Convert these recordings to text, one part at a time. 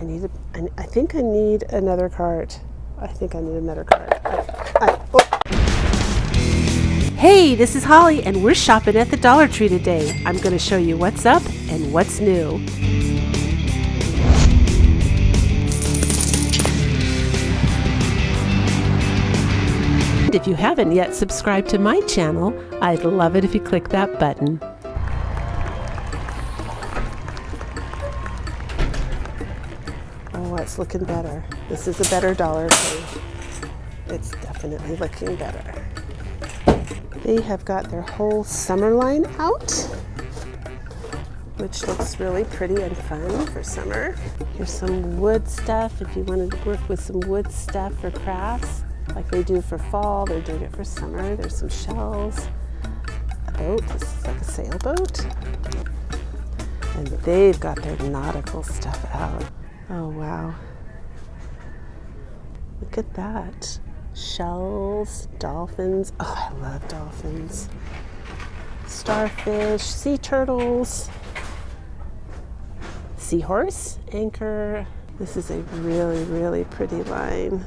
I think I need another cart. I think I need another cart. Hey, this is Holly, and we're shopping at the Dollar Tree today. I'm going to show you what's up and what's new. And if you haven't yet subscribed to my channel, I'd love it if you click that button. Oh, it's looking better. This is a better Dollar Tree. It's definitely looking better. They have got their whole summer line out, which looks really pretty and fun for summer. Here's some wood stuff if you wanted to work with some wood stuff for crafts, like they do for fall, they're doing it for summer. There's some shells, a boat, this is like a sailboat. And they've got their nautical stuff out. Oh wow. Look at that. Shells, dolphins. Oh, I love dolphins. Starfish, sea turtles, seahorse, anchor. This is a really, really pretty line.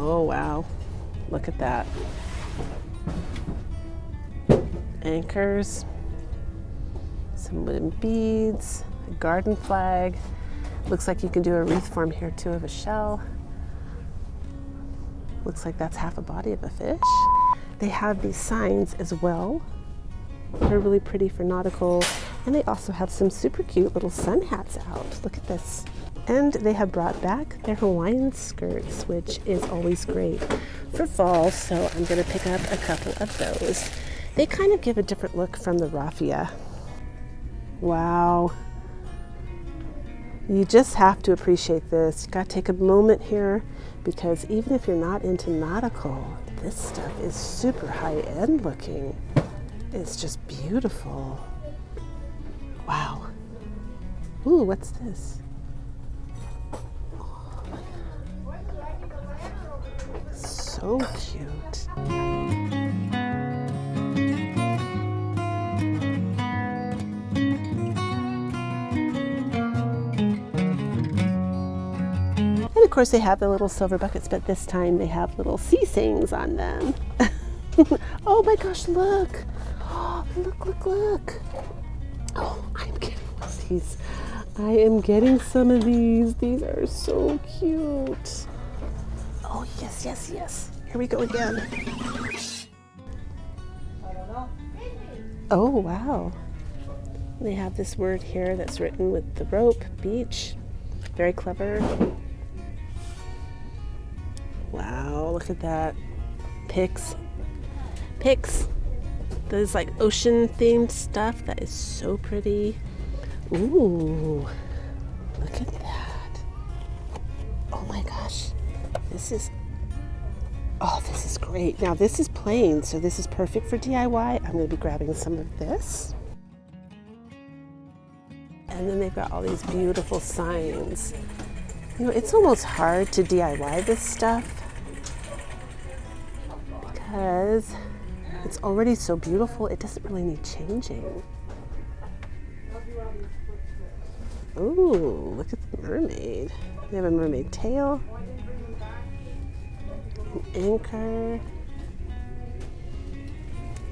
Oh wow, look at that. Anchors, some wooden beads, a garden flag. Looks like you can do a wreath form here too of a shell. Looks like that's half a body of a fish. They have these signs as well. They're really pretty for nautical. And they also have some super cute little sun hats out. Look at this. And they have brought back their Hawaiian skirts, which is always great for fall, so I'm going to pick up a couple of those. They kind of give a different look from the raffia. Wow. You just have to appreciate this. You got to take a moment here, because even if you're not into nautical, this stuff is super high-end looking. It's just beautiful. Wow. Ooh, what's this? So cute. And of course they have the little silver buckets, but this time they have little sea sayings on them. Oh my gosh, look. Oh, look. Oh, I'm getting one of these. I am getting some of these. These are so cute. Oh, yes. Here we go again. Oh, wow. They have this word here that's written with the rope, beach. Very clever. Wow, look at that. Picks. There's like ocean themed stuff. That is so pretty. Ooh, look at that. Oh my gosh. This is great. Now this is plain, so this is perfect for DIY. I'm going to be grabbing some of this. And then they've got all these beautiful signs. You know, it's almost hard to DIY this stuff because it's already so beautiful, it doesn't really need changing. Ooh, look at the mermaid. They have a mermaid tail. An anchor,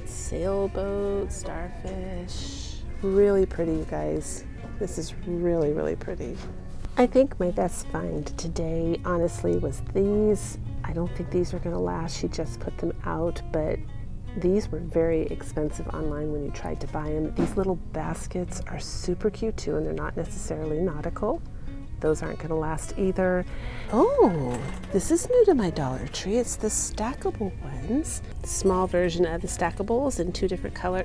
sailboat, starfish. Really pretty, you guys. This is really, really pretty. I think my best find today, honestly, was these. I don't think these are gonna last. She just put them out, but these were very expensive online when you tried to buy them. These little baskets are super cute too, and they're not necessarily nautical. Those aren't going to last either. Oh, this is new to my Dollar Tree. It's the stackable ones. Small version of the stackables in three different colors.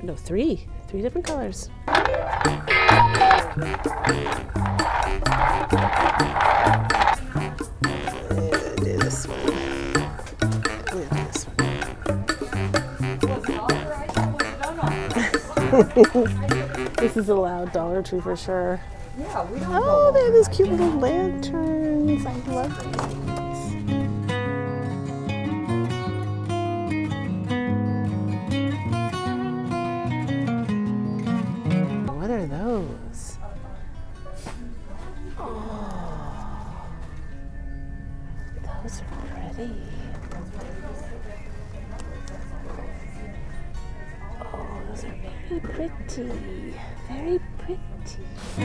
And this one. This is a loud Dollar Tree for sure. Yeah, we don't Oh, they have these cute little lanterns. I love these. What are those? Oh, those are pretty. Oh, those are very pretty. Very pretty. I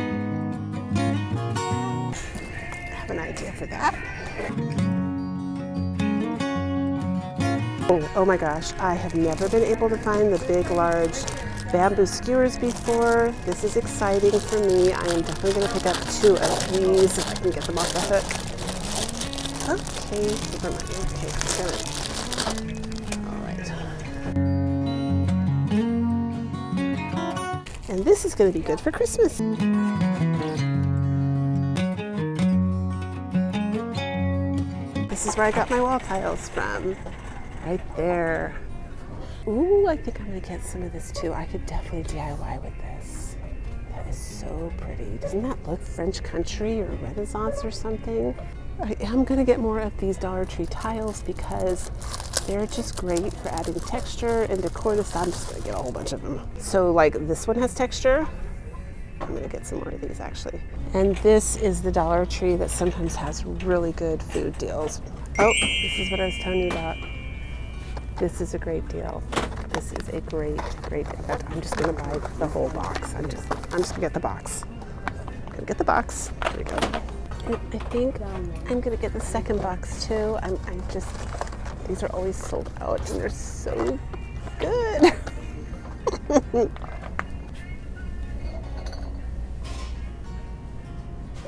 have an idea for that. Oh my gosh, I have never been able to find the big, large bamboo skewers before. This is exciting for me. I am definitely going to pick up 2 of these if I can get them off the hook. Okay, never mind. Okay, all right. And this is going to be good for Christmas. This is where I got my wall tiles from. Right there. Ooh, I think I'm gonna get some of this too. I could definitely DIY with this. That is so pretty. Doesn't that look French country or Renaissance or something? I am gonna get more of these Dollar Tree tiles because they're just great for adding texture and decor. I'm just gonna get a whole bunch of them. So like this one has texture. I'm gonna get some more of these actually. And this is the Dollar Tree that sometimes has really good food deals. Oh, this is what I was telling you about. This is a great deal. This is a great deal. In fact, I'm just gonna buy the whole box. I'm just gonna get the box. I'm gonna get the box. There we go. And I think I'm gonna get the second box too. These are always sold out and they're so good.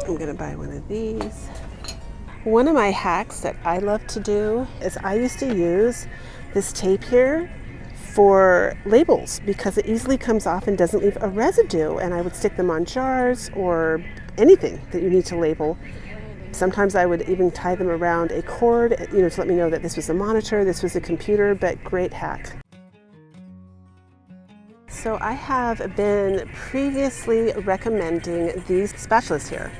I'm gonna buy one of these. One of my hacks that I love to do is I used to use this tape here for labels because it easily comes off and doesn't leave a residue, and I would stick them on jars or anything that you need to label. Sometimes I would even tie them around a cord, to let me know that this was a monitor, this was a computer, but great hack. So I have been previously recommending these spatulas here.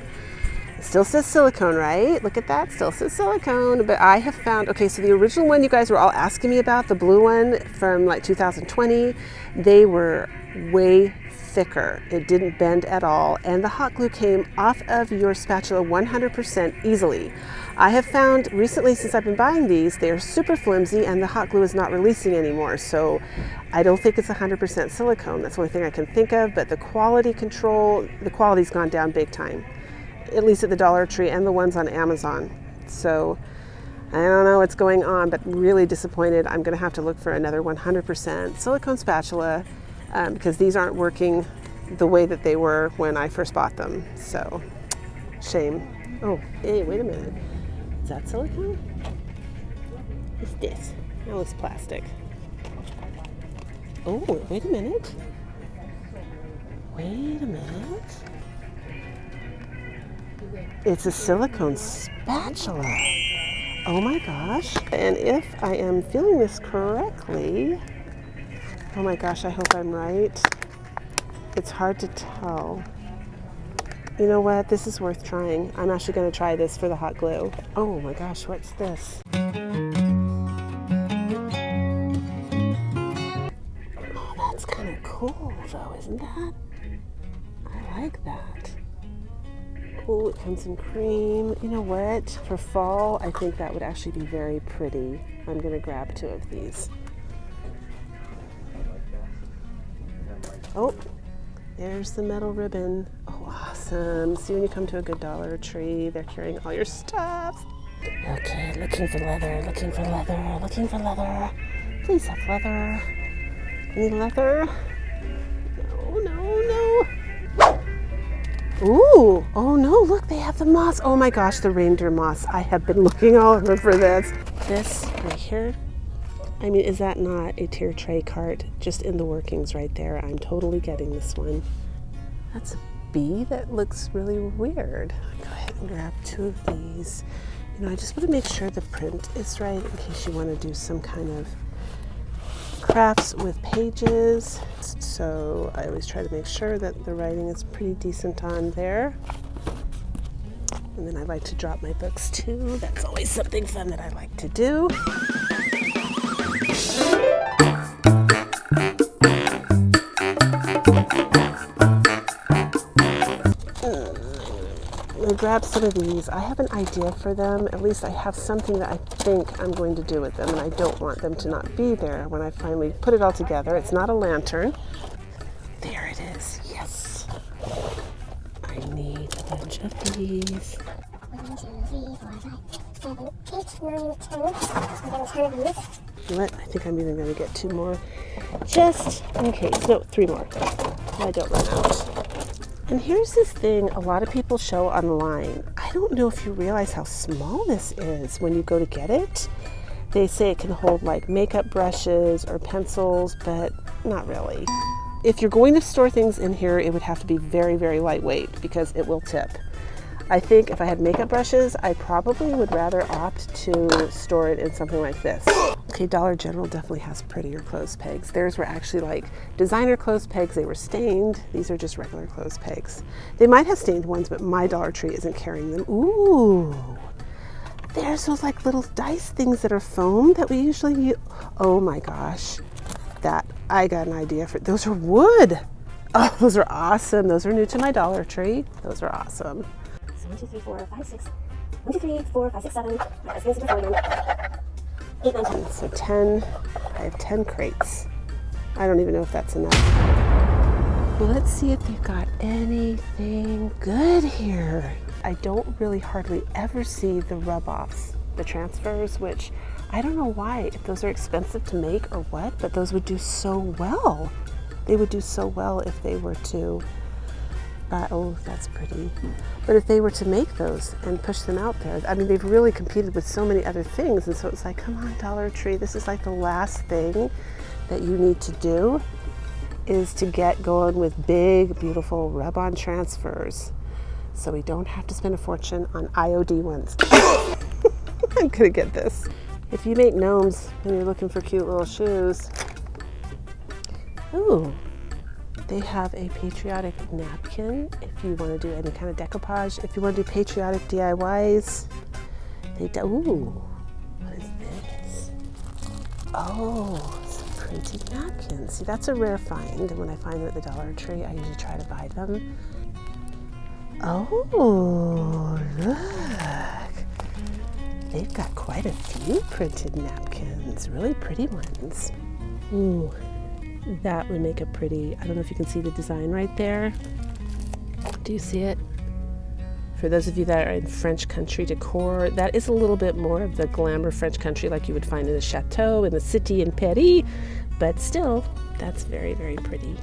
It still says silicone, right? Look at that, still says silicone. But I have found, okay, so the original one you guys were all asking me about, the blue one from like 2020, they were way thicker. It didn't bend at all. And the hot glue came off of your spatula 100% easily. I have found recently, since I've been buying these, they're super flimsy and the hot glue is not releasing anymore. So I don't think it's 100% silicone. That's the only thing I can think of, but the quality control, the quality's gone down big time. At least at the Dollar Tree and the ones on Amazon. So I don't know what's going on, but really disappointed. I'm gonna have to look for another 100% silicone spatula because these aren't working the way that they were when I first bought them. So, shame. Oh, hey, wait a minute. Is that silicone? What's this? That looks plastic. Oh, wait a minute. Wait a minute. It's a silicone spatula. Oh my gosh. And if I am feeling this correctly, oh my gosh, I hope I'm right. It's hard to tell. You know what? This is worth trying. I'm actually going to try this for the hot glue. Oh my gosh, what's this? Oh, that's kind of cool though, isn't that? I like that. Oh, it comes in cream. You know what? For fall, I think that would actually be very pretty. I'm going to grab 2 of these. Oh, there's the metal ribbon. Oh, awesome. See, when you come to a good Dollar Tree, they're carrying all your stuff. Okay, looking for leather, looking for leather, looking for leather. Please have leather. Any leather? No, no, no. Ooh, oh no, look, they have the moss. Oh my gosh, the reindeer moss. I have been looking all over for this. This right here, I mean, is that not a tier tray cart just in the workings right there? I'm totally getting this one. That's a bee that looks really weird. Go ahead and grab 2 of these. I just want to make sure the print is right in case you want to do some kind of crafts with pages. So I always try to make sure that the writing is pretty decent on there. And then I like to drop my books too. That's always something fun that I like to do. I'm gonna grab some of these. I have an idea for them. At least I have something that I think I'm going to do with them, and I don't want them to not be there when I finally put it all together. It's not a lantern. There it is. Yes. I need a bunch of these. 1, 2, 3, 4, 5, 6, 7, 8, 9, 10. I'm gonna 10 of these. You know what? I think I'm even gonna get 2 more, just in case. No, 3 more. I don't run out. And here's this thing a lot of people show online. I don't know if you realize how small this is when you go to get it. They say it can hold like makeup brushes or pencils, but not really. If you're going to store things in here, it would have to be very, very lightweight because it will tip. I think if I had makeup brushes, I probably would rather opt to store it in something like this. Okay, Dollar General definitely has prettier clothes pegs. Theirs were actually like designer clothes pegs. They were stained. These are just regular clothes pegs. They might have stained ones, but my Dollar Tree isn't carrying them. Ooh, there's those like little dice things that are foam that we usually use. Oh my gosh, I got an idea for. Those are wood. Oh, those are awesome. Those are new to my Dollar Tree. Those are awesome. 1, 2, 3, 4, 5, 6. 1, 2, 3, 4, 5, 6, 7. That's going to be 8, 9, 10. So 10. I have 10 crates. I don't even know if that's enough. Well, let's see if they've got anything good here. I don't really hardly ever see the rub-offs, the transfers, which I don't know why, if those are expensive to make or what, but those would do so well. They would do so well if they were to oh, that's pretty. But if they were to make those and push them out there, I mean, they've really competed with so many other things. And so it's like, come on, Dollar Tree, this is like the last thing that you need to do is to get going with big, beautiful rub-on transfers. So we don't have to spend a fortune on IOD ones. I'm gonna get this. If you make gnomes and you're looking for cute little shoes, ooh. They have a patriotic napkin if you want to do any kind of decoupage. If you want to do patriotic DIYs, they do. Ooh, what is this? Oh, some printed napkins. See, that's a rare find. And when I find them at the Dollar Tree, I usually try to buy them. Oh, look. They've got quite a few printed napkins, really pretty ones. Ooh. That would make a pretty, I don't know if you can see the design right there. Do you see it? For those of you that are in French country decor, that is a little bit more of the glamour French country like you would find in a chateau, in the city in Paris, but still, that's very, very pretty.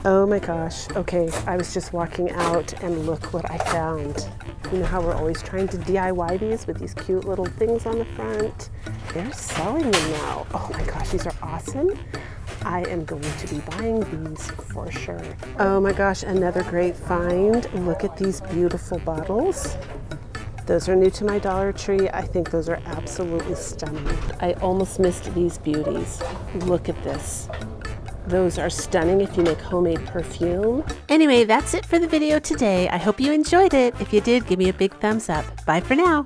Oh my gosh, okay, I was just walking out and look what I found. You know how we're always trying to DIY these with these cute little things on the front? They're selling them now. Oh my gosh, these are awesome. I am going to be buying these for sure. Oh my gosh, another great find. Look at these beautiful bottles. Those are new to my Dollar Tree. I think those are absolutely stunning. I almost missed these beauties. Look at this. Those are stunning if you make homemade perfume. Anyway, that's it for the video today. I hope you enjoyed it. If you did, give me a big thumbs up. Bye for now.